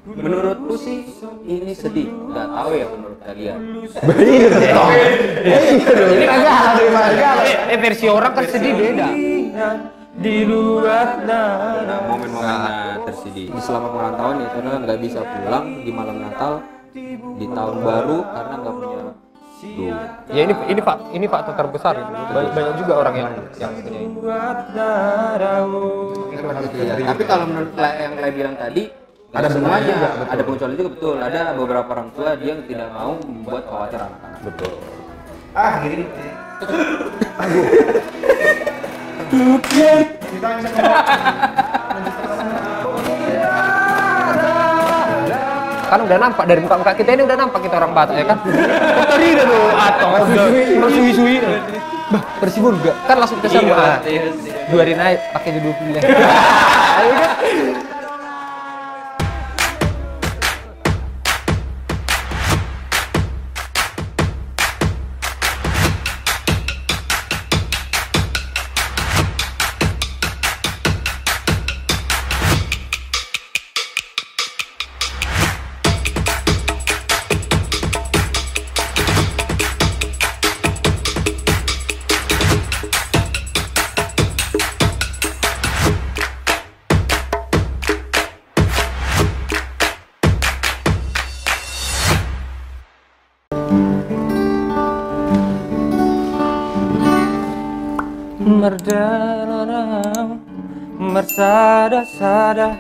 Menurutku sih ini sedih, nggak tahu ya menurut kalian. Ini kagak ada Versi orang kan sedih beda. Di luar Nah, momen-momennya tersedih. Selama perantauan itu nggak bisa pulang di malam Natal, di tahun baru karena nggak punya duit. Ya ini faktor terbesar gitu. Banyak juga orang yang punya ini. Ya, tapi kalau menurut yang saya bilang tadi ada semuanya, ada pengecualian juga betul. Ada beberapa orang tua dia yang tidak mau membuat khawatir anak-anak. Betul. Gini. Kan udah nampak dari muka-muka kita ini, udah nampak kita orang Batak ya kan. Tadi udah tuh atau bersui-sui. Bah, bersibun enggak? Kan langsung ke sana. 2 hari naik pakai judul pilih. Ayo kan. Merdanau mersada-sada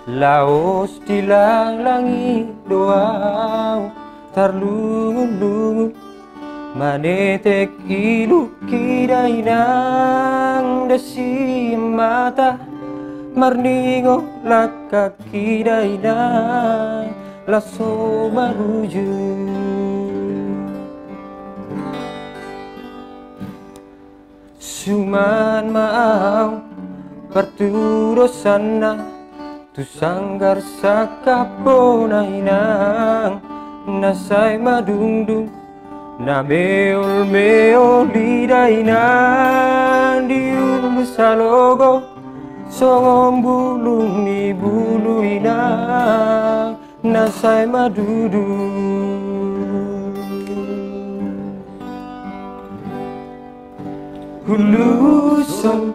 laos dilanglangi doau tarlungu manetek ilu kidainang desi mata marningo laka kidainang laso maruju. Cuman mau perturo sana tu sanggar sakapona inang nasay madungdung na meol lidainan diul salogo songom bulung ni bulu inang nasay madudung. Hulusong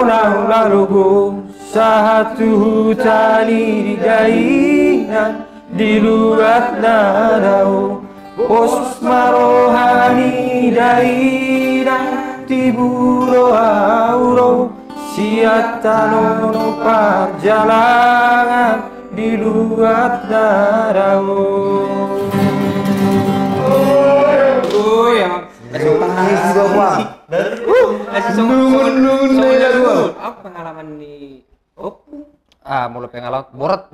ang larugo sa hatu-hutani di dainan di luat na daw pos marohani dainan tiburo auro siatano no perjalanan di luat na daw. Nangis di bawah. Apa pengalaman nih? Mulu pengalaman borak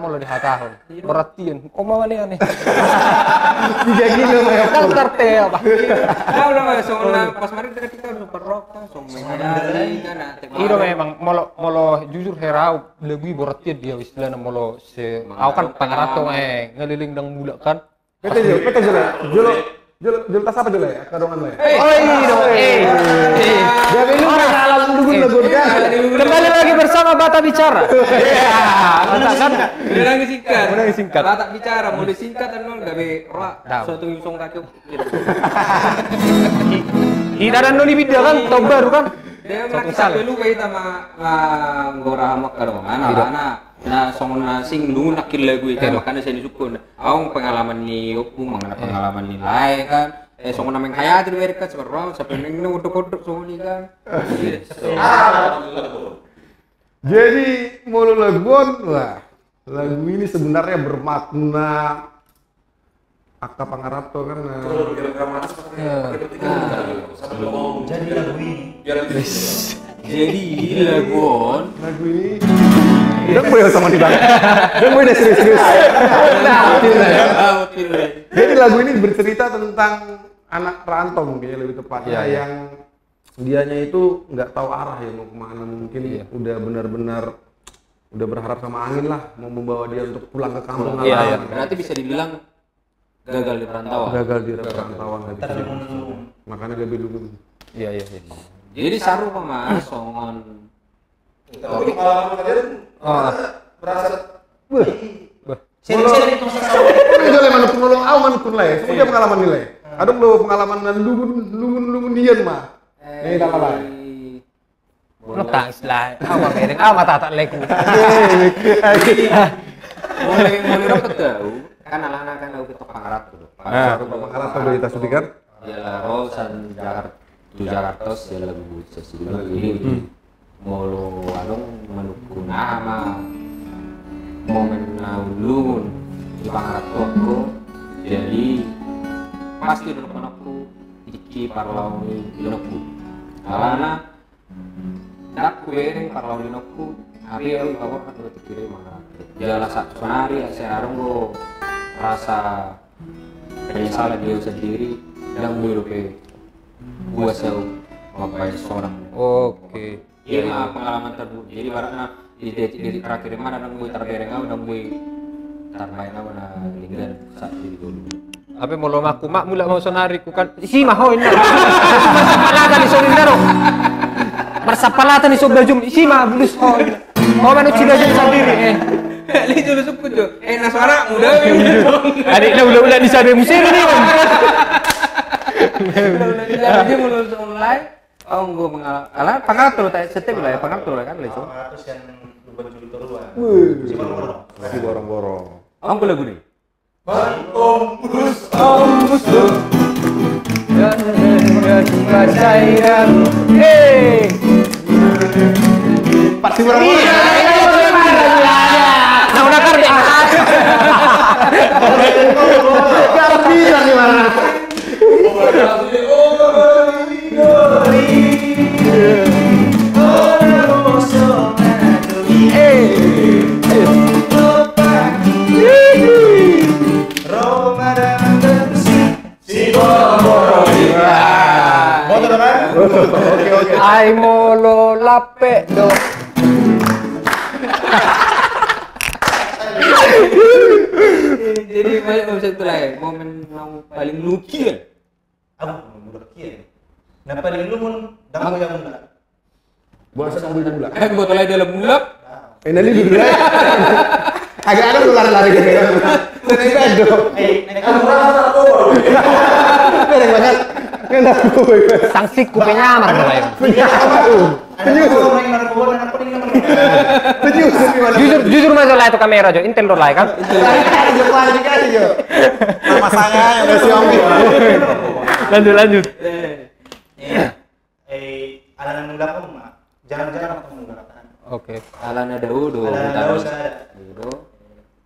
mulu di hatahun. Boratian. Kok mau aneh. 3 kilo ya. Kan tarte apa? Nah, udah nggak soalnya pas kemarin kita super rock kan, dari kan. Itu memang molo jujur herau lebih boratian dia istilahnya molo se. Aku kan pangarato ngeliling dang bulak kan. Pete Jolo tas apa dulu ya? Kadongan lo ya? Dia belum pengalaman dulu lagunya. Kembali lagi bersama Bata Bicara. Kan? Udah singkat. Batak bicara, mau disingkat dan nol nggak be roa. Suatu usung kacau. Kita dan nol video kan, tahun baru kan. Dia lagi sampai lu kayak sama ngorama kadongan anak. Nah, song sing lu nakil lagu itu makanya saya disukun. Awang pengalaman ni opu mengenai pengalaman nilai kan. Song nameng kaya tu mereka seberang sampai neng uduk-uduk song ni kan. Jadi mulu laguan, wah lagu ini sebenarnya bermakna Aka Pangarato kan. Jadi lagu ini udah boleh sama di bang. Udah boleh serius. Jadi lagu ini bercerita tentang anak perantau mungkin lebih tepatnya yang dianya itu nggak tahu arah ya mau kemana, mungkin udah benar-benar udah berharap sama angin lah mau membawa dia untuk pulang ke kampung. Berarti bisa dibilang gagal di perantauan. Nggak bisa. Makanya dia bingung. Iya. Jadi saru sama songon Tapi pengalaman kalian merasa Seri-seri itu Jole manukun lo au manukun lah. Semuanya pengalaman nilai. Aduk lo pengalaman lungun dian mah. Ini tak kalah. Lo tak islah. Awak mereng, awak tak leku. Mulai dapat tahu kan anak-anak kan aku kita pangarat tuh. Pangarat tuh kita sedikit. Jalan Rosan Jakarta ya lagu sesilang ini. Molo along manukun nama momen naulun di pangarat toko jadi pasti duduk anakku iki parlau dinokku alana dak kuering parlau dinokku hari aku kabar kan udah dikirim mana jala satu hari saya arung rasa penyesalan dia sendiri dan gue lupa gue selalu ngapain seorang. Oke. Iya mah pengalaman terburuk. Jadi baratnya di terakhir mana dan gue terbereng dan gue termain mana linggan saat itu dulu. Apa mau lo maku mak mula mau sonari ku kan si mah ho ini. Bersapalatan di sonindaro. Bersapalatan di sobajum si mah bulus ho. Mau mana cina jadi sendiri Li dulu suku tuh. Nasara muda adiknya udah di sana musim ini. Udah dia mulai online. Oh, gue mengalah pangatur setiap wilayah pangatur kan leso. 100 yang lupa juli turuan. Si borong-borong. Oh, gue lagu nih. Ombus tuh. Dan cairan. Pasti borong-borong. Nah, udah kan deh. Gak bisa nih mana. Oke. Ai molo lape do. Jadi banyak satu lagi momen yang paling lucu ya. Aku mudah kian. Napa di lu mun damu yang muda. Buat sedang bulu lah. Botol aja dalam mulap. Ini dulu lah. Agak ada lu lari-lari gitu kan. Bedo. Nek kamu rasa aku. Bereng banget. Ngendak gue. Sanksi kupenya amar mulai. Jujur masalah itu kamera Jo, Intel do lah kan. Nama saya yang udah Xiaomi. Lanjut. Alanan muda kamu mah. Jangan-jangan aku menggunakan. Oke. Alana Daudo. Alanan Daudo. saya ada.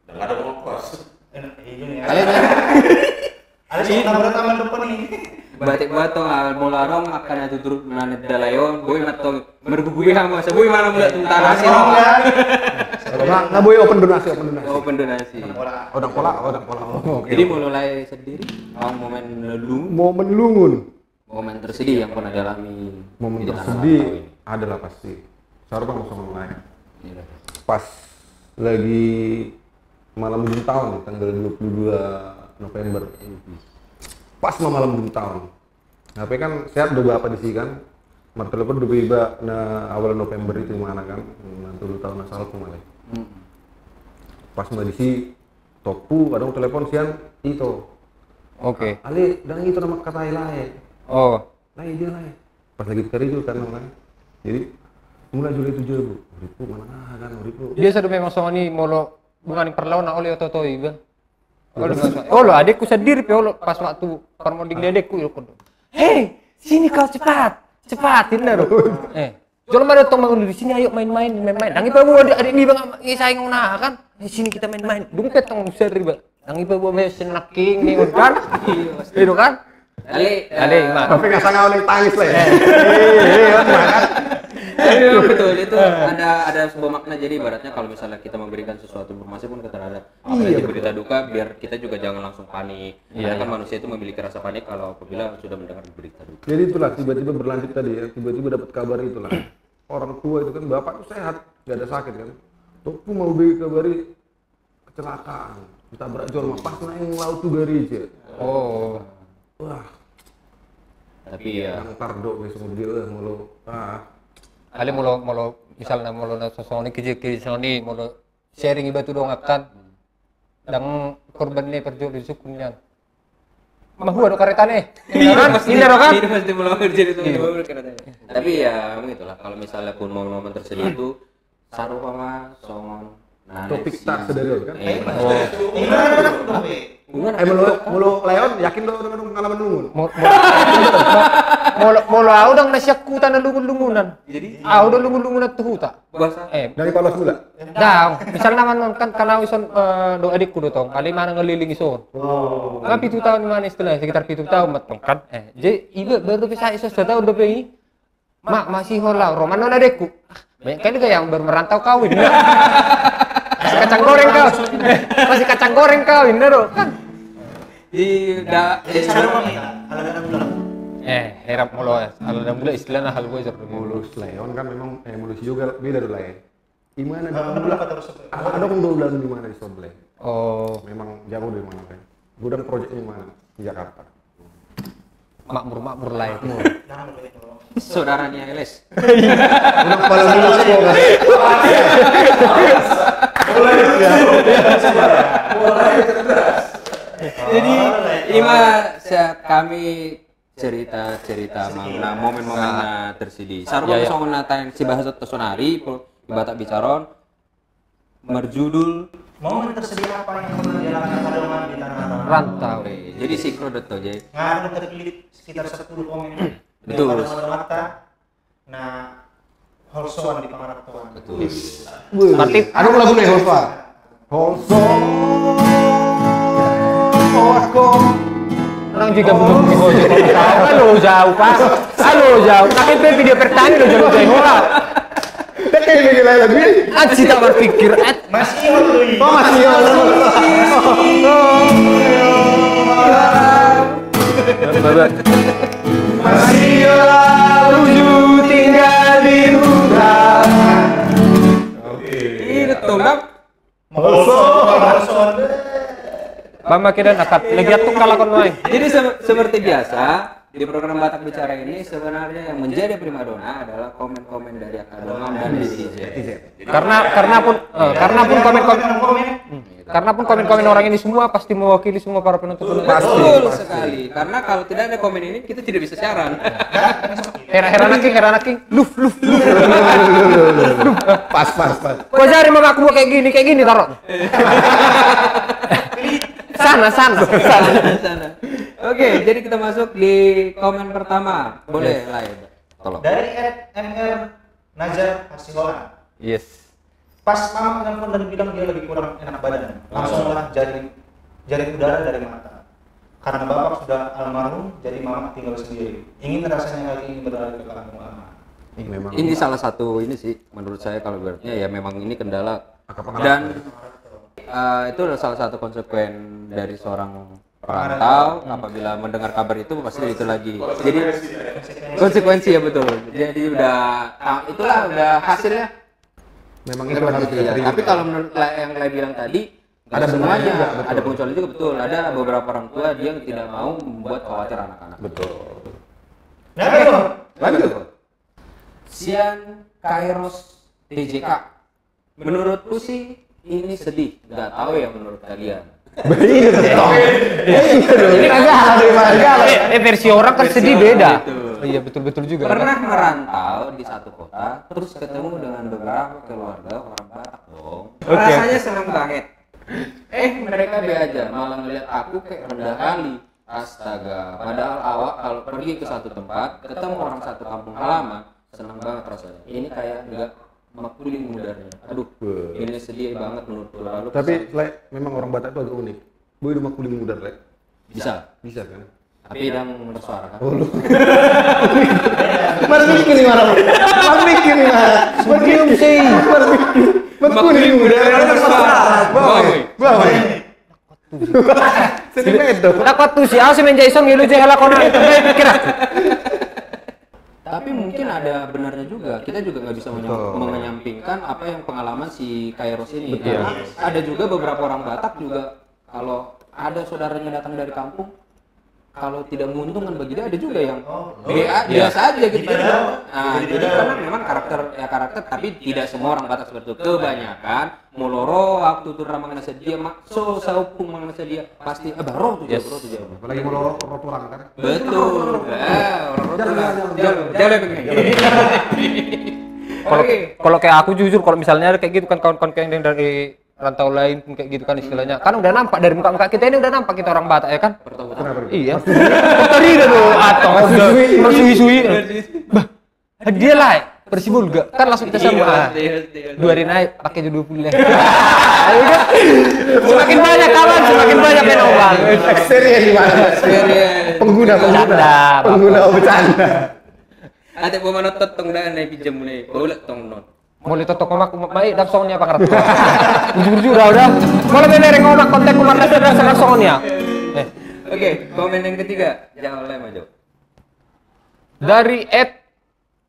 Enggak ada ongkos. Ini ya. Kalian Ada seorang taman depan nih. batik bato al molarong akan itu turut menanet dalayon boy matong bergugui sama sebuy mana mulai tentang nasi Nah, boy open donasi. open donasi Odang pola. jadi mulai sendiri momen Momen lungun. momen tersedih yang pernah dialami Momen di tanah tersedih rantau ini. adalah pasti. Sarupa mau sama lain. Iya. Pas lagi malam ujung tahun tanggal 22 November. Pas malam ujung tahun. HP kan sehat udah bapak di sini kan. Mar telepon udah tiba na awal November itu mana kan. Nanti 2 tahun asal kemarin. Pas mbak disi topu kadang telepon siang itu. Oke. Ali dan itu nama kata lain. Oh. Lain dia lain. Pas lagi kari itu kan namanya. Jadi mulai Juli 7 bu. Ribu mana kan ribu. Dia sudah memang soal ini molo bukan perlawanan oleh Toto iba. Oh lo adekku sendiri lo pas waktu permoding adekku yo kondo. Hei, sini kau cepatin dah lo. Jangan ada tong bangun di sini ayo main-main. Nang ipa bu adik ni bang ngisaing ngona kan. Di sini kita main-main. Dumpet tong seri bang. Nang ipa bu mes snaking nih kan. Itu kan. Ale mak. Tapi nggak sangat oleh tangis lah ya. Betul itu ada sebuah makna jadi ibaratnya kalau misalnya kita memberikan sesuatu informasi pun terhadap apalagi berita duka biar kita juga jangan langsung panik karena kan manusia itu memiliki rasa panik kalau apabila sudah mendengar berita duka. Jadi itulah tiba-tiba berlanjut tadi ya, tiba-tiba dapat kabar itulah. Orang tua itu kan bapak tuh sehat, nggak ada sakit kan. Tuh mau beli kabari kecelakaan, ditabrak jol pas naik laut tuh aja. Oh. Wah. Tapi ya Yang tardo besok dia mulu. Ale molo misalnya mau lo sosoni kiri soni mau lo sharing iba tu dong akan dan korban ini perjuang di sukunya mahu ada kereta nih ini kan ini pasti mulai kerja itu tapi ya begitulah kalau misalnya pun momen-momen tersedia itu saru sama songon topik tak sedari kan mulu Leon yakin lo dengan pengalaman lungun mau lo dong nasyaku tanah lungun-lungunan jadi udah lungun-lungunan tuh tak bahasa dari Paulus gula dah misalnya naman kan karena wison do adikku do tong kali mana ngeliling ison kan 7 tahun mana istilahnya sekitar 7 tahun matong kan jadi ibu baru bisa iso 1 tahun udah ini mak masih hola roman non adikku banyak kali yang baru merantau kawin masih kacang goreng kawin dah kan Saru kami ala bulan. herap mulu ala mula istilahnya hal gue jadi mulus Leon kan memang mulus juga beda dari lain gimana Nah, dalam apa terus? ada kan 2 bulan di mana di Sobleng oh memang jauh dari mana kan gudang proyeknya mana di Jakarta makmur lain saudaranya Eles jadi kami cerita mengenai momen-momen tersedia sarwa songon natain si bahasa tosonari batak bicaron berjudul Momen tersedia apa yang pernah dialami Kadongan di tanah rantau jadi sinkro deto jadi ngaruh terpilih sekitar 10 komen Betul. mata nah holsoan di pengaratuan betul berarti ada lagu nih Holso orang juga belum halo jauh pas tapi itu video pertama udah jauh hola kayak gila lagu ini aji tak berpikir masih waktu masih lucu tinggal di hutan ini tuh holsoan Bama kira nakat lagi tuh kalau kon main jadi seperti biasa di program Batak Bicara ini sebenarnya yang menjadi primadona adalah komen-komen dari Kadongan dan netizen. karena pun komen orang ini semua pasti mewakili semua para penonton. Betul sekali. Karena kalau tidak ada komen ini kita tidak bisa siaran. Heran king. Luf. pas Kau cari mama aku mau kayak gini taruh. Sana. Oke, jadi kita masuk di komen pertama. Boleh live. Tolong. dari @mr Nazar Hasiholan. Yes. Pas mama nelfon dan bilang dia lagi kurang enak badan, langsunglah jaring udara dari mata. Karena bapak sudah almarhum, jadi mama tinggal sendiri. Ingin rasanya lagi berada ke kampung lama. memang Ini salah satu ini sih menurut saya kalau berarti ya memang ini kendala dan itu adalah salah satu konsekuen dari seorang perantau apabila mendengar kabar itu pasti itu lagi. Jadi konsekuensi ya betul. Jadi itulah udah hasilnya. memang itu harus diterima. Tapi kalau menurut yang saya bilang tadi ada semuanya, ada pengecualian juga betul. Ada beberapa orang tua dia yang tidak mau membuat khawatir anak-anak. betul Lanjut. Sian Kairos TJK. Menurutku sih ini sedih. Nggak tahu ya menurut kalian. Ini kagak versi orang kan sedih beda. Iya betul juga. Pernah merantau di satu kota, terus ketemu dengan beberapa keluarga orang Batak dong. Rasanya senang banget. Mereka be aja, malah ngeliat aku kayak rendah kali. Astaga, padahal awak kalau pergi ke satu tempat, ketemu orang satu kampung halaman, senang banget rasanya. Ini kayak enggak makuling mudarnya. Aduh, ini sedih banget menurutku. Lalu tapi memang orang Batak itu agak unik boy rumah kuling mudar bisa kan tapi yang bersuara kan. Marmikin nih marah. Berdiam sih. Kuning muda bersuara. Bawa. Sini medo. Takut tuh si Alsi main Jason ngilu je halakona itu pikir. Tapi mungkin ada benarnya juga. Kita juga nggak bisa menyampingkan apa yang pengalaman si Kairos ini. Karena ada juga beberapa orang Batak juga kalau ada saudaranya datang dari kampung kalau tidak menguntungkan bagi dia, ada juga yang biasa aja gitu. Nah, jadi karena memang karakter, tapi tidak semua orang Batak seperti itu. Kebanyakan moloro waktu itu ramang sedia, makso saupung mangan sedia pasti baro tuh jauh. Apalagi moloro orang kan. Betul. Jalan begini. Kalau kayak aku jujur, kalau misalnya kayak gitu kan kawan-kawan yang dari rantau lain pun kayak gitu kan istilahnya, kan udah nampak dari muka kita ini, udah nampak kita orang Batak ya kan. Iya. Tadi dah tuh atau bersui-sui. Dia lah Persibul gak kan langsung kita sama. 2 hari naik pakai 20 lah. Semakin banyak kawan, semakin banyak main bang. Experience gimana? Pengguna bercanda. Ada pemana totong dah naik pinjam nih, boleh tong non. Boleh totok omak mai dan songnya pak Ratu. Jujur udah. Kalau bener ngomak kontak kumarna dan songnya. Oke, komen yang ketiga, jangan lama Jo. Dari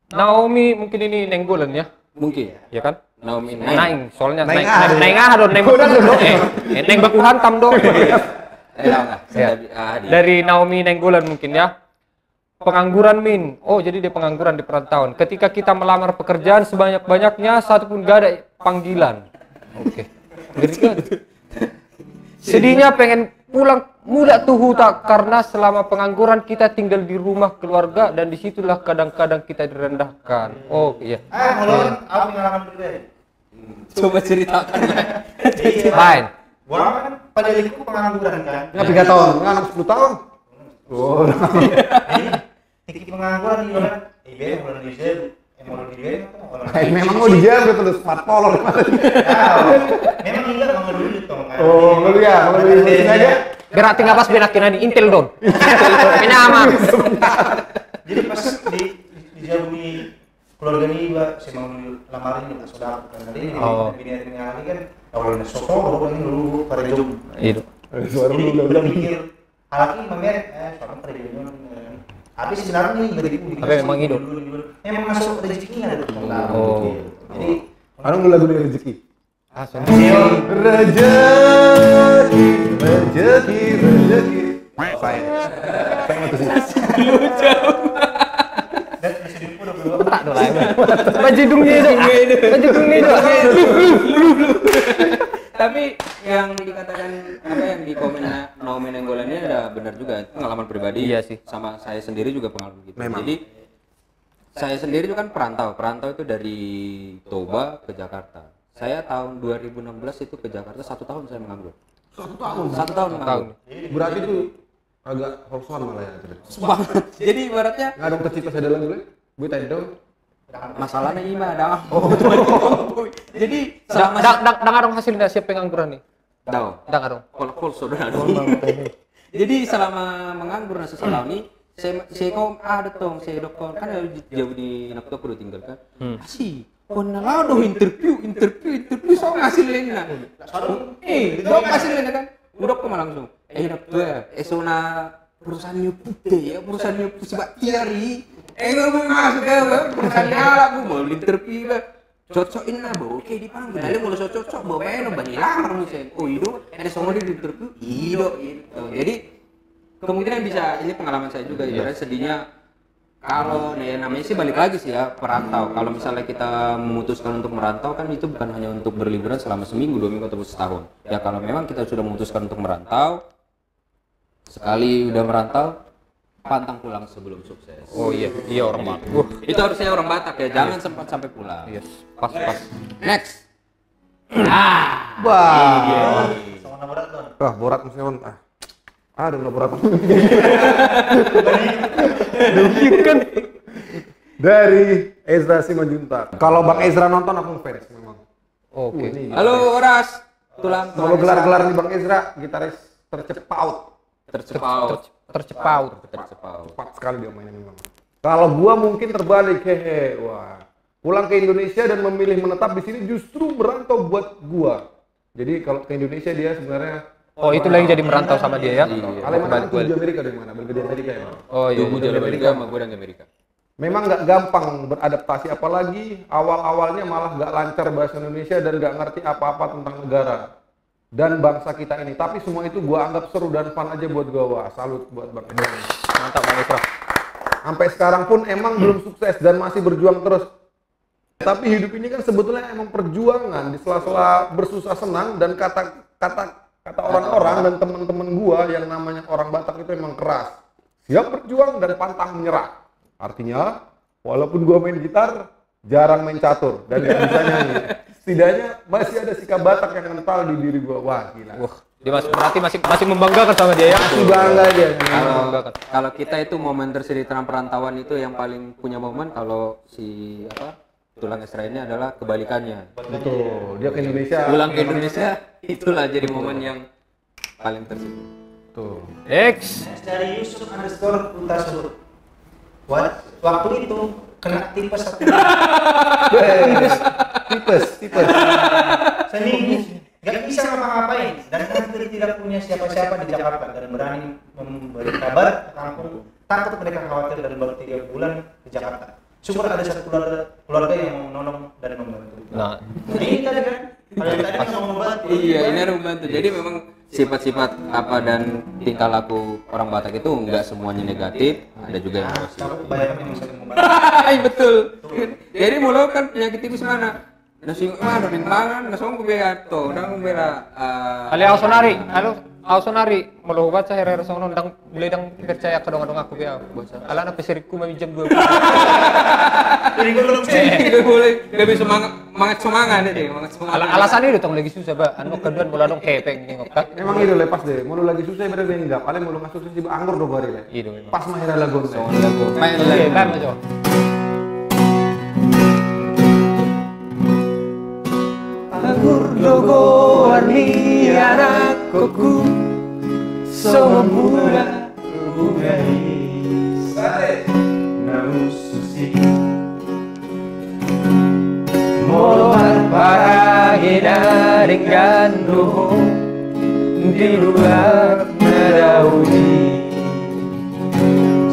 Naomi, mungkin ini nenggolan ya? Mungkin, ya kan? Naomi Naing, soalnya Naing neng baku hantam do. Dari Naomi nenggolan mungkin ya. Pengangguran Min. Oh, jadi dia pengangguran di perantauan. Ketika kita melamar pekerjaan sebanyak-banyaknya, satu pun gak ada panggilan. Oke. Sedihnya pengen pulang muda tuh huta, karena selama pengangguran kita tinggal di rumah keluarga dan disitulah kadang-kadang kita direndahkan. Oh iya. Mulai aku pengalaman pribadi. Coba ceritakan. Main. Gua kan pada liku pengangguran kan. 3 tahun, nggak 10 tahun. Oh. Tiki pengangguran di mana? IBM mulai di jail, mau di jail Memang mau di jail betul smart color. Memang enggak mau dulu toh kan. Oh, lu ya, kalau di sini aja. Berarti nggak pas benakin di Intel dong. Ini aman. Jadi pas di jauh di keluarga ini juga saya mau lamarin juga saudara kan. Jadi bini kan awalnya sosok ini dulu pada jauh. Itu. Suara lu udah mikir halaki memang soalnya kerjanya tapi sebenarnya ini beribu tapi memang hidup memang masuk rezekinya ada tuh. Oh. Jadi orang lagu dari rezeki. Rezeki. Saya mau sih. tak dong lah. Bajidungnya itu. Tapi yang dikatakan yang di komen Naomi Nenggolan ini ada benar juga, itu pengalaman pribadi. Iya sih. Sama saya sendiri juga pengalaman gitu. Memang. Jadi saya sendiri itu kan perantau itu dari Toba ke Jakarta. Saya tahun 2016 itu ke Jakarta, 1 tahun saya menganggur. 1 tahun menganggur. Berarti itu agak holson malah ya. Banget. Jadi ibaratnya Nggak ada tercipta saya dalam gue. Gue tadi dong. masalahnya ima dah. Jadi selama dang hasilnya siapa pengangguran nih? Dang Kalau saudara. Jadi selama menganggur nasa setahun ini, saya kau ada tong, saya dokter kan jauh di Nakto udah tinggal kan. Asih, konalah doh interview so hasilnya. Do hasilnya kan. Udah kemana langsung. Dokter, esona perusahaannya putih ya, perusahaannya sebab tiari. Mau masuk ke perusahaan galak, gue mau interview lah. Cocokin lah, oke dipanggil. Lalu kalau cocok, bawa main banyak lamar misalnya. Oh itu, ada semua di interview, gitu. Jadi kemungkinan bisa, ini pengalaman saya juga. Ibaratnya sedihnya kalau namanya sih balik lagi sih ya perantau. Kalau misalnya kita memutuskan untuk merantau kan itu bukan hanya untuk berliburan selama seminggu, 2 minggu atau setahun. Ya kalau memang kita sudah memutuskan untuk merantau, sekali udah merantau, pantang pulang sebelum sukses. Oh iya orang Batak. Itu harusnya orang Batak ya, jangan sempat sampai pulang. Yes, pas. Next. Sama berat tuh. Wah, borat mesti on. Ada borat. Kan Dari Ezra Simanjuntak. Kalau Bang Ezra nonton aku fans memang. Oke. Halo Oras. Tulang. Kalau gelar-gelar nih Bang Ezra, gitaris tercepat. Tercepaut. Cepat sekali dia mainnya memang. Kalau gua mungkin terbalik, hehe. Wah. Pulang ke Indonesia dan memilih menetap di sini justru merantau buat gua. Jadi kalau ke Indonesia dia sebenarnya itu lagi jadi merantau sama dia ya. Kalau mana tuh di Amerika dari mana? Bergede Amerika ya. Oh iya. Gue di Amerika sama gue di Amerika. Memang nggak gampang beradaptasi, apalagi awal-awalnya malah nggak lancar bahasa Indonesia dan nggak ngerti apa-apa tentang negara. dan bangsa kita ini. Tapi semua itu gua anggap seru dan fun aja buat gua. Wah, salut buat Bang Isra. Mantap Bang Isra. Sampai sekarang pun emang belum sukses dan masih berjuang terus. Tapi hidup ini kan sebetulnya emang perjuangan di sela-sela bersusah senang, dan kata orang-orang dan teman-teman gua yang namanya orang Batak itu emang keras. Siap berjuang dan pantang menyerah. Artinya, walaupun gua main gitar, jarang main catur dan nggak bisa nyanyi, setidaknya masih ada sikap Batak yang kental di diri gua. Wah, gila. Wah, dia berarti masih membanggakan sama dia ya. Masih bangga dia. Kalau kita itu momen tersedih dalam perantauan itu yang paling punya momen, kalau si Tulang Isra ini adalah kebalikannya. Betul. Dia ke Indonesia. Pulang ke Indonesia, itulah jadi momen yang paling tersedih. Tuh. X. Dari Yusuf _ Utasur. Waktu itu kena tipes aku. Tipes. Seminggu nggak bisa ngapa-ngapain dan hampir tidak punya siapa-siapa di Jakarta dan berani memberi kabar ke kampung. Takut mereka khawatir dan baru 3 bulan ke Jakarta. Syukur ada satu keluarga yang mau menolong dan membantu. Nah, Ini tadi kan, kalau yang tadi mau membantu. Iya, ini harus membantu. Jadi memang sifat-sifat dan tingkah laku orang Batak itu enggak semuanya negatif, ada juga yang positif. Tapi kebanyakan yang saling membantu. Betul. Jadi mulai kan penyakit tipis mana? Nasi mana bimbangan, nasi mau begato, nang bela. Ali Ausonari melu baca herero sono ndang mulai dang percaya ke dong aku biar. Ala na pesirikku meminjam 2. Jadi gue belum sih. Boleh lebih semangat deh, semangat. Alasan itu tong lagi susah ba, anu keduan mula dong kepeng nengok tak. Emang itu lepas deh. Mau lagi susah berarti enggak. Paling mau ngasih susah sih anggur do bari lah. Itu memang. Pas mahira lagu. Main Oke, lagi. kan aja. Anggur logo warni anak koku semula bugai namun susi molohan para gedaring gandung di luar nadaudi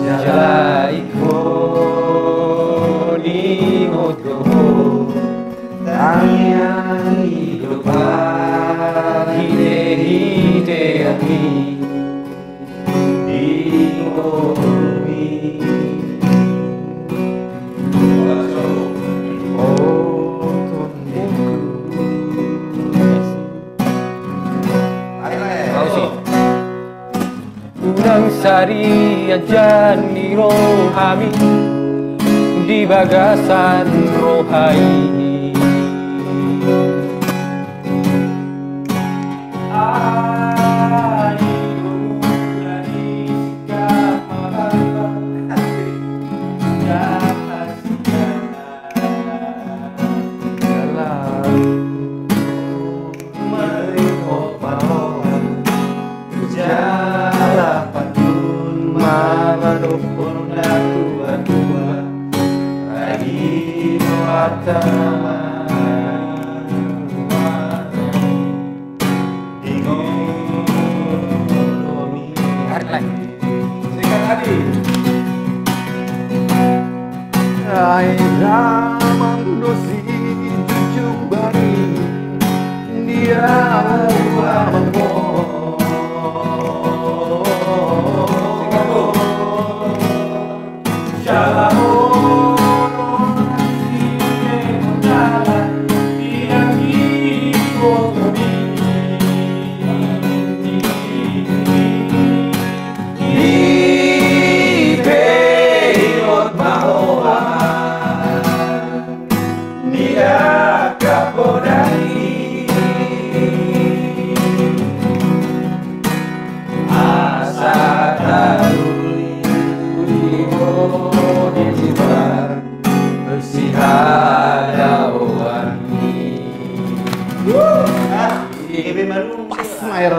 jala ikoni ngodoho tangian hidup hide aki di bumi Udang sari ajan di rohami di bagasan rohai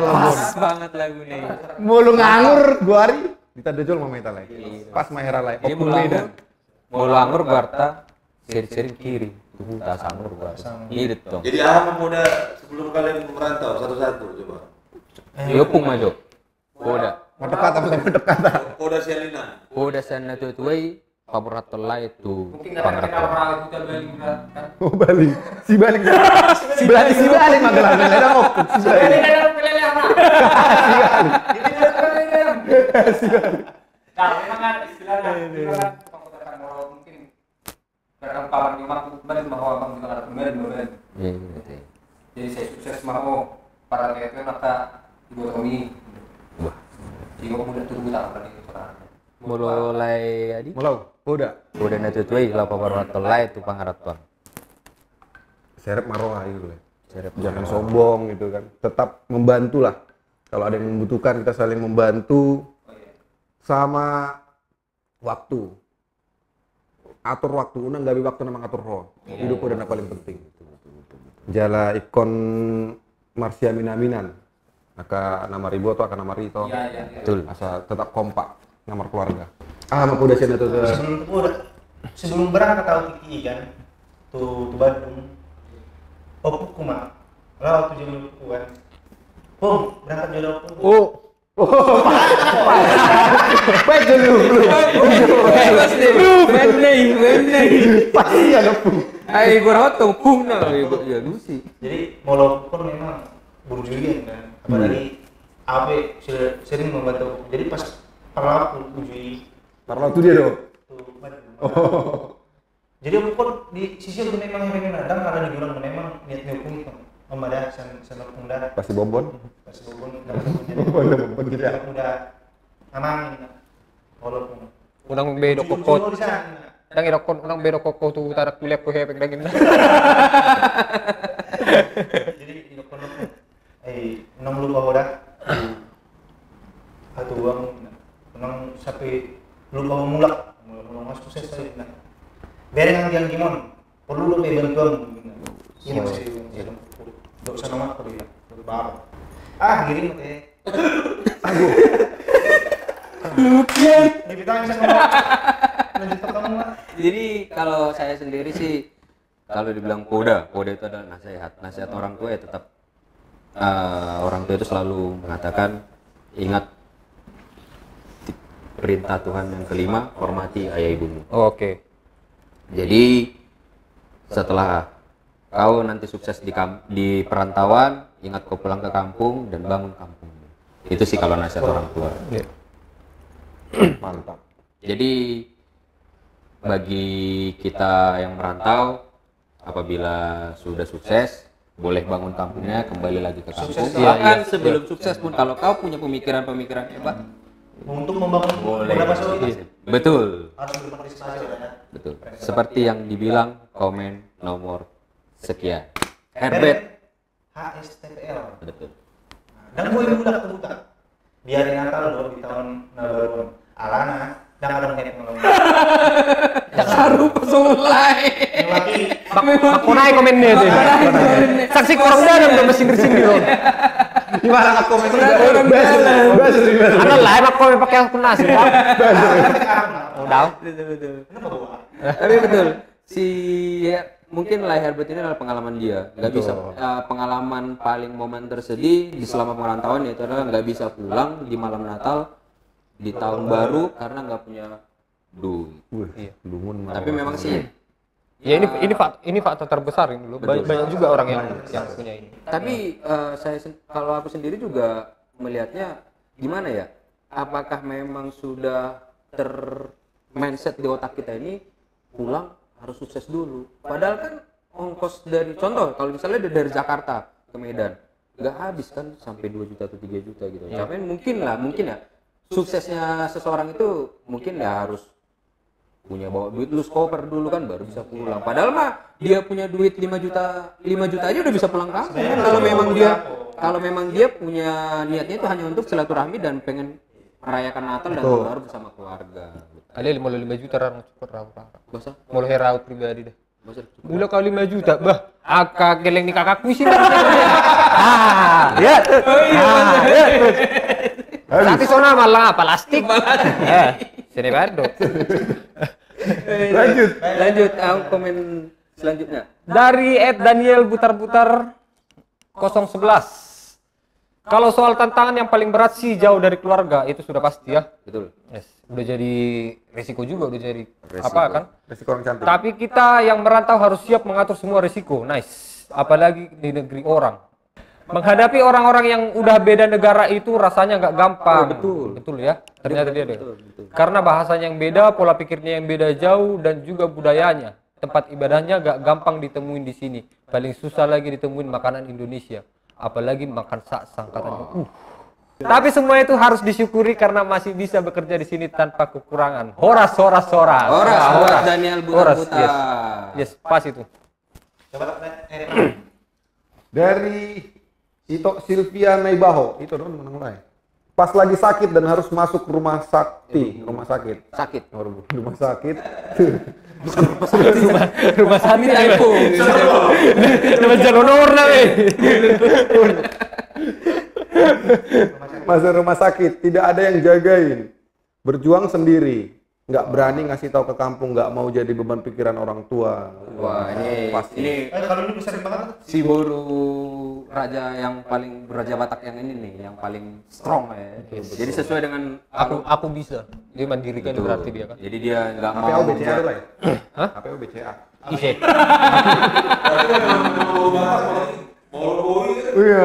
Pas banget lagu nih. Mulu nganggur 2 hari ditadajol mau metal lagi. Pas mahira lai. Ini mau langgur Barta seri-seri kiri. Tuh tas anggur Barta. Ini dong. Jadi muda sebelum kalian merantau satu-satu coba. Yopung majo. Koda. Mau dekat apa mau dekat? Koda Sialina. Koda sana tuh tuai Paboratola itu Mungkin karena orang itu balik kan. Oh Bali, si Bali. Berarti si Bali Magelang. Ada mau si Bali. Nah, memang kan istilahnya kan mungkin karena kawan di rumah benar bahwa bang juga ada benar. Jadi saya sukses mau para TP maka ibu Tommy. Wah. Jika muda tunggu tak berani peran. Mulai adi. Udah natutuai la paboratola itu pangaratwan. Serep maroa gitu lah. Serep Jangan sombong gitu kan. Tetap membantu lah. Kalau ada yang membutuhkan kita saling membantu. Sama waktu. Atur waktu, unang gabi waktu nama ngatur roh. Hidup udah paling penting. Jala ikon Marsia Minaminan. Maka nama ribu atau akan nama rito. Betul. Asal tetap kompak nomor keluarga. Maka udah sih itu. Sebelum berangkat tahu Kiki kan. Tuh Bandung. Opuk kuma. Lalu tuh jam kan. Berangkat jodoh opuk. Baik dulu. Benar. Pasti ada pun. Ai gua rotong pung na ya Lucy. Jadi walaupun memang berjulian kan, apalagi Abe sudah sering membantu. Jadi pas perlaku bujui. Karena itu dia dong. Jadi aku di sisi itu memang kadang karena dibilang memang niatnya hukum itu. Ada senang muda. Pasti Bobon. Bobon gitu ya. Udah aman. Walaupun Unang bedo kokot. di sana. Dang irokon unang bedo kokot tu tarak kuliah ko hepek dagin. Jadi di lokon enam lupa udah. Atau uang enam sampai lupa mulak masuk sukses tadi. Bereng yang gimana? Perlu lebih bantuan. Ini masih untuk sana mah perlu ya. Baru. Gini teh. Lanjut ke kamu lah. Jadi kalau saya sendiri sih kalau dibilang poda itu adalah nasihat orang tua ya tetap orang tua itu selalu mengatakan ingat perintah Tuhan yang kelima, hormati ayah ibumu. Oke. Jadi setelah kau nanti sukses di perantauan, ingat kau pulang ke kampung dan bangun kampungmu. Itu sih kalau nasihat orang tua. Mantap. Jadi bagi kita yang merantau, apabila sudah sukses, boleh bangun kampungnya, kembali lagi ke kampung. Bahkan sebelum sukses pun, kalau kau punya pemikiran hebat, Untuk membangun boleh. beberapa solusi. Betul, Harus berpartisipasi kan. betul. Seperti yang dibilang komen nomor sekian. Herbert. HSTPL. Betul. Dan gue budak kebutak. Biarin Natal dong di tahun Nabaruan. Alana dan ada ngep ngomong. Saru pesulai. Makunai komennya deh. Saksi orang dalam udah mesin-mesin gitu. Gimana nggak komen? Ada lah emak komen pakai akun nasi. Udah. Tapi betul. Mungkin lah Herbert ini adalah pengalaman dia. Nggak bisa pengalaman paling momen tersedih di selama perantauan yaitu adalah nggak bisa pulang di malam Natal di tahun baru karena nggak punya duit. Tapi memang sih. Ya ini fakta terbesar ini dulu. Banyak juga orang yang punya ini. Tapi kalau aku sendiri juga melihatnya gimana ya? Apakah memang sudah mindset di otak kita ini pulang harus sukses dulu? Padahal kan ongkos dari contoh kalau misalnya dari Jakarta ke Medan nggak habis kan sampai 2 juta atau 3 juta gitu. Tapi mungkin ya suksesnya seseorang itu mungkin ya harus punya bawa duit lu koper dulu kan baru bisa pulang. Padahal mah dia punya duit 5 juta aja udah bisa pulang kampung. Kalau memang dia punya niatnya itu hanya untuk silaturahmi dan pengen merayakan Natal dan tahun baru bersama keluarga. Ada 5 juta orang cukup raut. Bahasa Mau heraut pribadi dah. bahasa Dulu kali 5 juta, bah, akak geleng di kakakku sih. Ya. Tapi sona malah plastik. Sini baru. Lanjut, aku komen selanjutnya. Dari Daniel Butar-Butar 011. Kalau soal tantangan yang paling berat sih jauh dari keluarga itu sudah pasti ya. Betul. Yes. Udah jadi risiko juga, udah jadi Resiko. apa kan? Resiko orang cantik. Tapi kita yang merantau harus siap mengatur semua risiko. Nice. Apalagi di negeri orang. Menghadapi orang-orang yang udah beda negara itu rasanya nggak gampang. Betul ya. Ternyata dia deh. Karena bahasanya yang beda, pola pikirnya yang beda jauh dan juga budayanya. Tempat ibadahnya nggak gampang ditemuin di sini. Paling susah lagi ditemuin makanan Indonesia. Apalagi makan saksang katanya. Tapi semua itu harus disyukuri karena masih bisa bekerja di sini tanpa kekurangan. Horas. Horas Daniel Buta. Yes, pas itu. Coba Dari Ito Silvia Naibaho, itu dong menang mulai. Pas lagi sakit dan harus masuk rumah sakti, rumah sakit. Rumah sakit. Rumah sakit itu. Nama jalan warna Masuk rumah sakit, tidak ada yang jagain. Berjuang sendiri, nggak berani ngasih tahu ke kampung, nggak mau jadi beban pikiran orang tua. Wah, ini pasti. ini kalau ini bisa dimakan si Boru raja yang paling Raja Batak yang ini nih, yang paling strong ya. Jadi sesuai dengan aku bisa. Dia mandiri kan berarti dia kan. Jadi dia nggak mau HPO BCA lah ya? Hah? HPO BCA. Ise. Iya.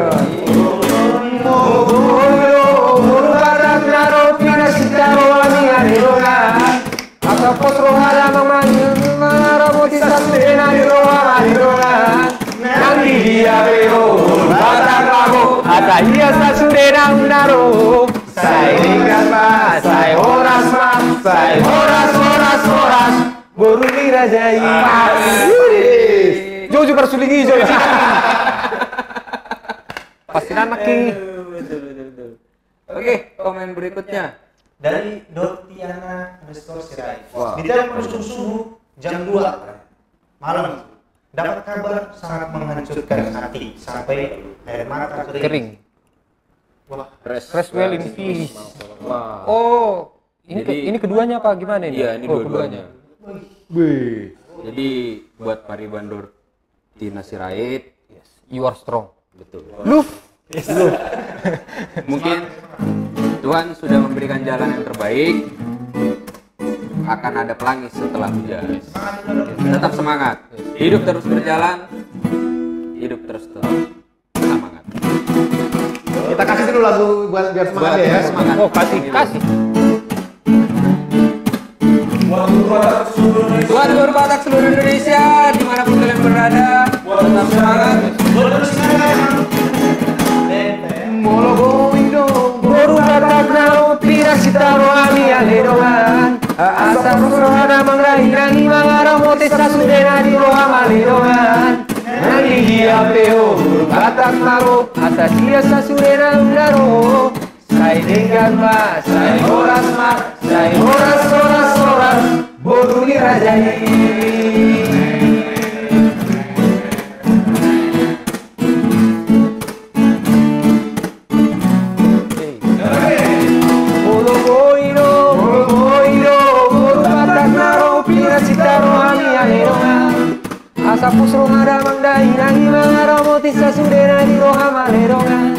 Jojo persulingi Jojo. Pasti anak ki. Betul. Oke, komen berikutnya. dari Dortiana underscore Sirai. Wow. Di dalam subuh jam 2 malam dapat kabar sangat menghancurkan hati sampai air mata kering. Wah, Creswell in peace. Wah. Oh, Jadi- ini keduanya apa gimana ini? Iya, ini Oh, dua-duanya. Wih. Jadi buat Pariban Dortina Sirait, You are strong. betul. Luf. Mungkin Tuhan sudah memberikan jalan yang terbaik. Akan ada pelangi setelah hujan. Tetap semangat. Hidup terus berjalan. Hidup terus semangat. Kita kasih dulu lagu buat biar semangat Buat ya. semangat. Oh, kasih. Buat berbatak seluruh Indonesia, dimanapun kalian berada, tetap semangat. Boru batak nao pira sitaro ami alerongan asa rohana mangrahirani mangaramote sasudena di roha malerongan nani dia peo boru batak nao asa sia sasudena undaro sai dengan mas sai horas horas boru ni rajai. Asa pusro ngaramang dahinang mangaramoti sa sudena di roha malerongan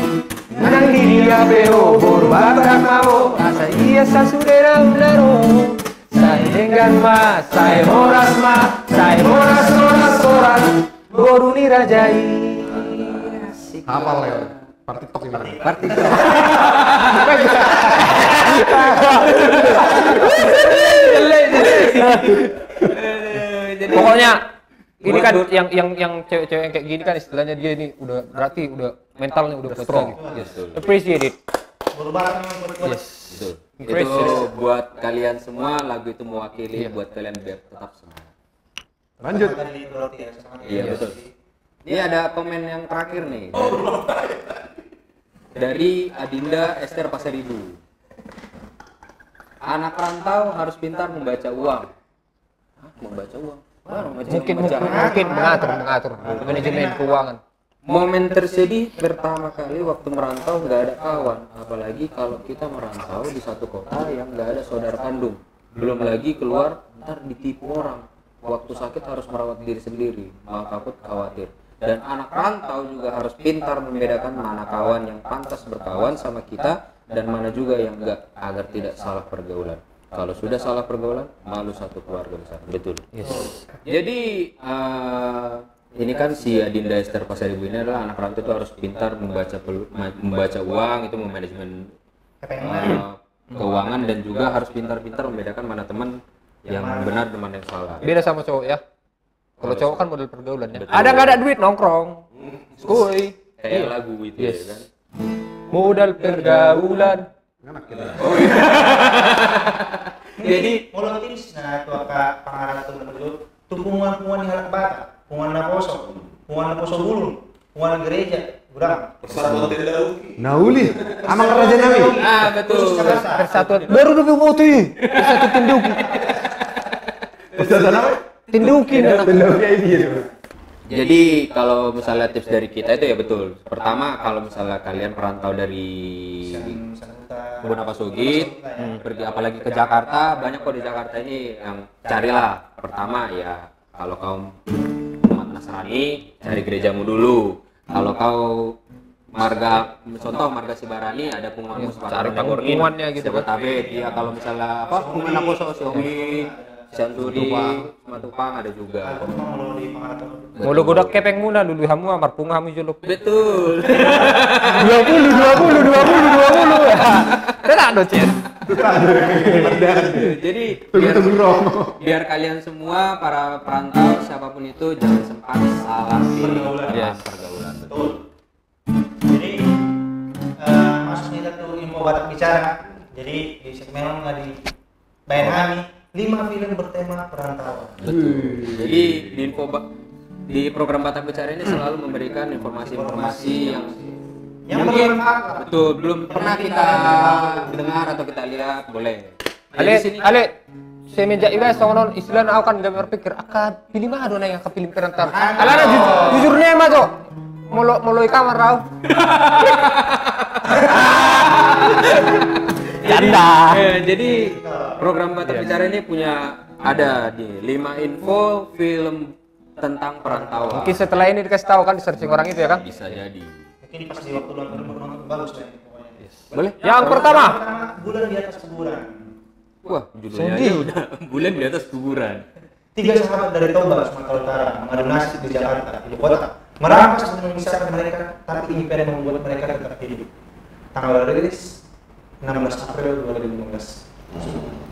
nang diria pero borbatak mamo asa iya sa sudena undaro sai dengan mas sai horas boru ni rajai. Hafal ya. Party talk ini. Party. Pokoknya ini kan yang cewek-cewek yang kayak gini kan istilahnya dia ini udah berarti udah mentalnya udah strong. Yes. Appreciate it. Yes. Itu buat kalian semua, lagu itu mewakili buat kalian biar tetap semangat. Lanjut. Iya betul. Ini ada komen yang terakhir nih. Dari Adinda Esther Pasaribu. Anak rantau harus pintar membaca uang. Membaca uang. Mungkin mengatur manajemen keuangan. Momen tersedih pertama kali waktu merantau nggak ada kawan, apalagi kalau kita merantau di satu kota yang nggak ada saudara kandung. Belum lagi keluar ntar ditipu orang. Waktu sakit harus merawat diri sendiri, malah takut khawatir. Dan anak rantau juga harus pintar membedakan mana kawan yang pantas berkawan sama kita dan mana juga yang enggak, agar tidak salah pergaulan. Kalau sudah salah pergaulan, malu satu keluarga besar. Betul. Yes. Jadi ini kan si Adinda Esther Pasaribu ini adalah anak rantau itu harus pintar membaca uang, itu memanajemen keuangan, dan juga harus pintar-pintar membedakan mana teman yang benar dan mana yang salah. Beda sama cowok ya. Kalau cowok kan model pergaulan ya. Betul. Ada nggak ada duit nongkrong. Skuy. Kayak lagu itu Yes. ya kan. Modal pergaulan. Enak kita. Jadi Mulut ini nah itu apa pangaran itu benar tuh punguan-punguan di halak bata, punguan naposo bulung, punguan gereja, kurang. Persatuan tidak rugi. Nauli, amang raja nami. betul. Persatuan baru udah mau tuh. Persatuan tinduki. Persatuan apa? Tinduki nah. Tinduki ini. Jadi kalau misalnya tips dari kita itu ya betul. Pertama, kalau misalnya kalian perantau dari Bonapasugit, pergi apalagi ke Jakarta, banyak kok di Jakarta ini yang carilah. Pertama ya, kalau kaum umat Nasrani, cari gerejamu dulu. Kalau kau contoh marga Sibarani, ada punguanmu Cari punguannya gitu. Sebatabet, ya kalau misalnya punguan Naposo, Siomi, Santuri, Matupang ada juga. Mulu godak kepeng muna dulu hamu amar punga hamu juluk. Betul. 20. Tidak ada Cen. Jadi biar kalian semua para perantau siapapun itu jangan sempat salah pilih pergaulan. Betul. Jadi maksudnya itu info Batak Bicara. Jadi di segmen nggak di Bayangami 5 film bertema perantauan. Betul. Jadi di program Batak Bicara ini selalu memberikan informasi-informasi yang mungkin belum pernah kita dengar atau kita lihat, boleh. Ale semenjak itu sonon istilah aku kan gak berpikir akan pilih mah dona yang kepilih perantauan. Alana jujurnya mah tuh molo kamar rau. Jadi program Batak Bicara ini ada di 5 info film tentang perantauan. Mungkin setelah ini dikasih tahu kan di searching orang itu ya kan? Bisa jadi. Mungkin pas di waktu nonton bagus lah pokoknya. Boleh? Yang pertama, bulan di atas kuburan. Wah, judulnya aja udah bulan di atas kuburan. 3 sahabat dari Toba, Sumatera Utara, mengadu nasib di Jakarta, ibu kota, merampas dan memisahkan mereka, tapi impian membuat mereka tetap hidup. Tanggal rilis 16 April 2015.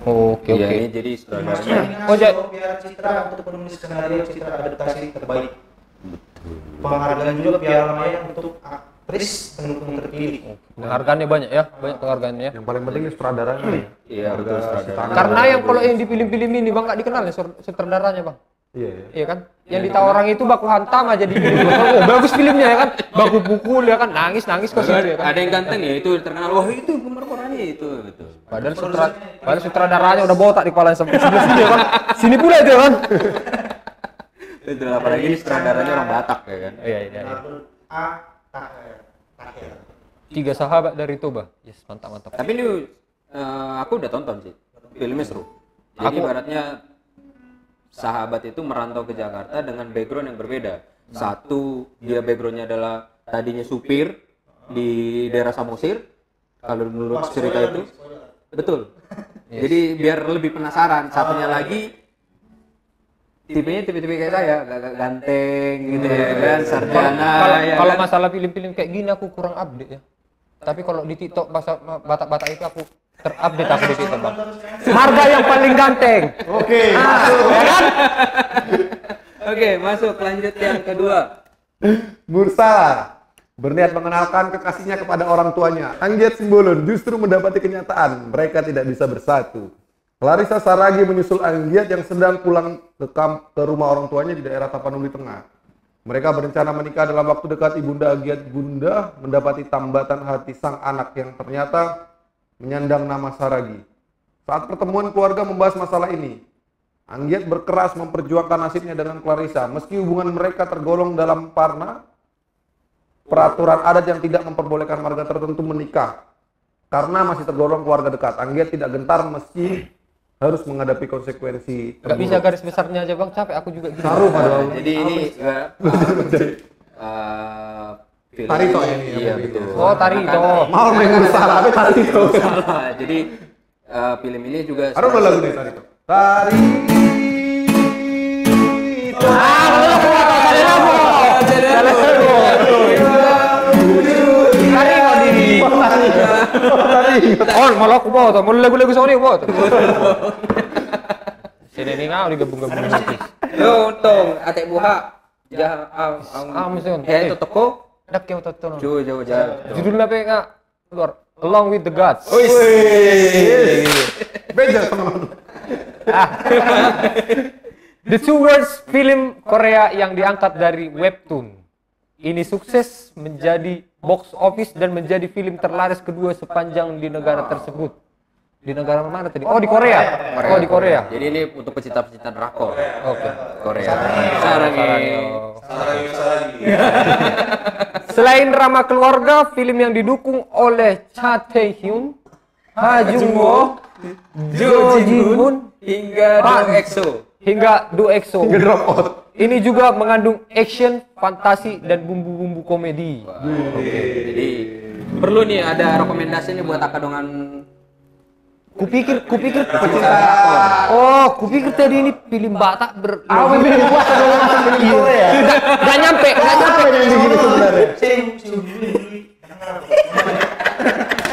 Oke. Ini jadi saudaranya. Piala Citra untuk penulis skenario Citra adaptasi terbaik. Penghargaan juga Piala Maya untuk aktris pendukung terpilih. Penghargaannya banyak ya, banyak penghargaannya. Yang paling penting ini sutradaranya. Iya, betul sutradara. Karena yang kalau yang di film-film ini bang nggak dikenal ya sutradaranya bang. Iya kan? Yang ditahu orang itu baku hantam aja di film. Oh bagus filmnya ya kan? Baku pukul ya kan? Nangis kok situ ya kan? Ada yang ganteng ya itu terkenal. Wah itu pemerannya itu betul. Padahal sutradaranya udah botak di kepala sebelah sini ya kan? Sini pula itu ya kan? Betul, apalagi ini sutradaranya orang Batak ya kan? Iya. Tahir. 3 sahabat dari Toba. Yes, mantap. Tapi ini aku udah tonton sih. Filmnya seru. Jadi ibaratnya sahabat itu merantau ke Jakarta dengan background yang berbeda. Satu, dia backgroundnya adalah tadinya supir di daerah Samosir. Kalau menurut cerita itu, betul. Jadi biar lebih penasaran. Satunya lagi, tipenya tipe-tipe kayak saya, gak ganteng gitu ya kan, sarjana. Kalau masalah film-film kayak gini aku kurang update ya. Tapi kalau di TikTok bahasa Batak-Batak itu aku terupdate aku di TikTok bang. Marga yang paling ganteng. Oke. Ya kan? Oke, masuk lanjut yang kedua. Mursala berniat mengenalkan kekasihnya kepada orang tuanya. Anggiat Simbolon justru mendapati kenyataan mereka tidak bisa bersatu. Clarissa Saragi menyusul Anggiat yang sedang pulang ke rumah orang tuanya di daerah Tapanuli Tengah. Mereka berencana menikah dalam waktu dekat. Ibunda Anggiat Bunda mendapati tambatan hati sang anak yang ternyata menyandang nama Saragi. Saat pertemuan keluarga membahas masalah ini, Anggiat berkeras memperjuangkan nasibnya dengan Clarissa. Meski hubungan mereka tergolong dalam peraturan adat yang tidak memperbolehkan marga tertentu menikah karena masih tergolong keluarga dekat. Anggiat tidak gentar meski harus menghadapi konsekuensi. Gak bisa garis besarnya aja bang, capek aku juga gitu. Taruh pada Jadi ini Tarito ya ini ya, Iya movie-nya. betul. Oh, Tarito. Mau main salah tapi Tarito. Salah. Jadi film ini juga Ada udah lagu nih Tarito. Tarito. Oh, malah aku bawa tuh, mau lagu-lagu Sony bawa tuh. Sini nih ngau digabung-gabung sedikit. Yo, untung atek buha. Jah, Musun. itu toko. Dak kau tahu. Jauh jalan. Judulnya apa enggak? Luar. Along with the Gods. Beja teman. The Two Worlds film Korea yang diangkat dari webtoon. Ini sukses menjadi box office dan menjadi film terlaris kedua sepanjang di negara tersebut. Di negara mana tadi? Oh, di Korea. Oh, di Korea. Jadi ini untuk pecinta-pecinta drakor. Oke. Korea. Sarangnya. Selain drama keluarga, film yang didukung oleh Cha Tae-hyun, Ha Jung-woo, Jo Ji-hoon, hingga Do EXO. hingga Do EXO. Drop out. Ini juga mengandung action, fantasi, dan bumbu-bumbu komedi. Oke. Jadi perlu nih ada rekomendasi nih buat Akadongan. Kupikir kupikir tadi ini film Batak Film puasa dong masuk film Korea. Nggak nyampe Yang begini sebenarnya.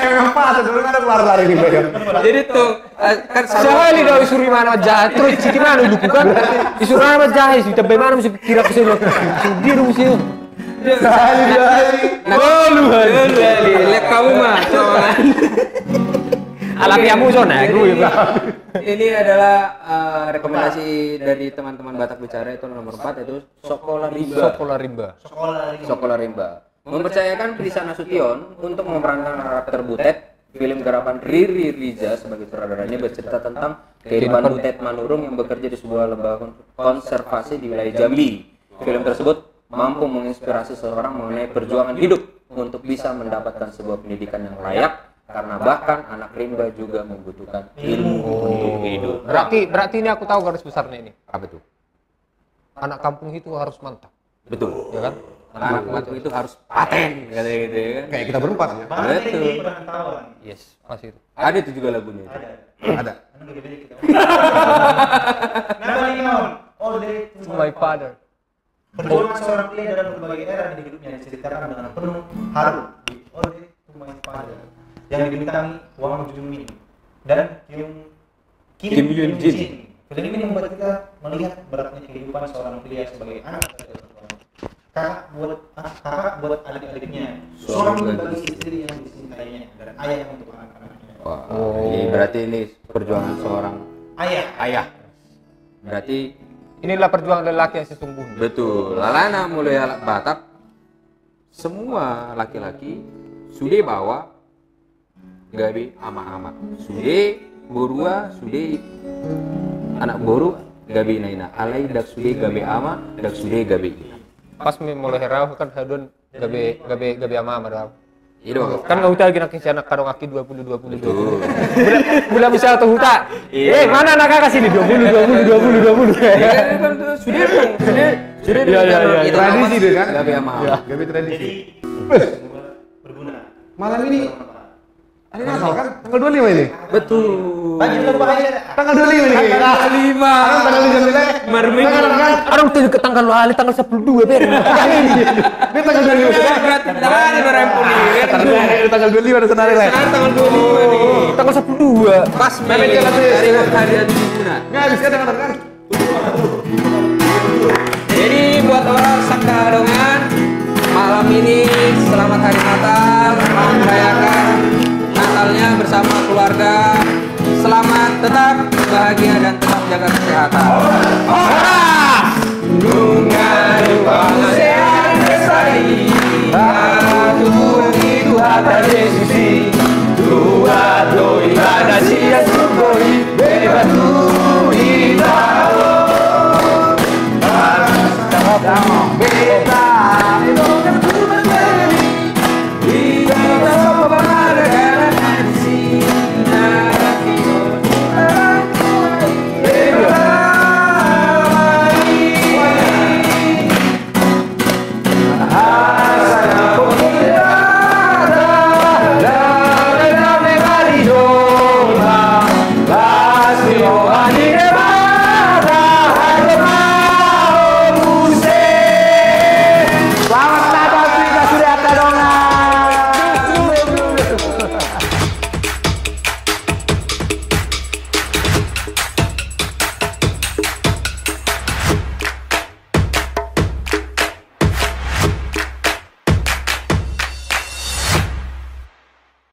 Emang pas dulu ada keluar-keluar ini Bang. Jadi tuh kan sekali dah isuri mana jahat terus citi mana dulu kan isuri mana jahat sih tapi mana mesti kira kesini dia dulu sih lihat kamu mah alamiamu zona gue ini adalah rekomendasi dari teman-teman Batak Bicara itu nomor 4 yaitu Sekolah Rimba. Sekolah Rimba mempercayakan Prisa Nasution untuk memerankan karakter Butet. Film garapan Riri Riza sebagai sutradaranya bercerita tentang kehidupan Butet Manurung yang bekerja di sebuah lembaga konservasi di wilayah Jambi. Film tersebut mampu menginspirasi seseorang mengenai perjuangan hidup untuk bisa mendapatkan sebuah pendidikan yang layak, karena bahkan anak rimba juga membutuhkan ilmu untuk hidup. berarti ini aku tahu garis besarnya ini Apa tuh? anak kampung itu harus mantap Betul. ya kan Anak kampung itu harus paten katanya gitu ya kan. Kayak kita berempat ya. Betul. yes pasti itu Ada itu juga lagunya. Ada. Nama ini naon? All Day to my father. Perjuangan seorang pria dalam berbagai era di hidupnya diceritakan dengan penuh haru di All Day to My Father yang dibintangi Wang Junmin dan Kim Yoon Jin. Film ini membuat kita melihat beratnya kehidupan seorang pria sebagai anak dari kakak buat adik-adiknya, suami bagi istri yang dicintainya, dan ayah untuk anak-anaknya. Wah, berarti ini perjuangan seorang ayah. Berarti inilah perjuangan lelaki yang sesungguhnya betul. Lalana mulai Batak, semua laki-laki sudah bawa gabe ama-ama. Sudah borua, sudah anak boru gabe naina. Alai dak sudah gabe ama, dak sudah gabe ina. pas mulai herau kan hadon gabe ama rau Itu kan nggak huta lagi nak anak karong aki 20 bulan bisa atau huta mana anak kakak sini 20 sudah Tradisi deh kan. gabe ama. Gabe tradisi. Berguna. Malam ini hari Natal kan tanggal 25 ini. Betul. Bagi lebih bahaya. Tanggal 25 ini. Tanggal 5. Tanggal 5 Marming. orang tuh ke tanggal lalu tanggal 12 ber Ini tanggal 25. Berarti tadi berempun Tanggal 25 ada senari lah. tanggal 25 nih. tanggal 12 Pas Mei dari harian Buna. Nggak habis kan dengar kan? Jadi buat orang Sakadongan malam ini selamat hari Natal, selamat merayakan Natalnya bersama keluarga. Selamat tetap bahagia dan tetap jaga kesehatan. Nunga sehat lestari, atur itu hata Yesus.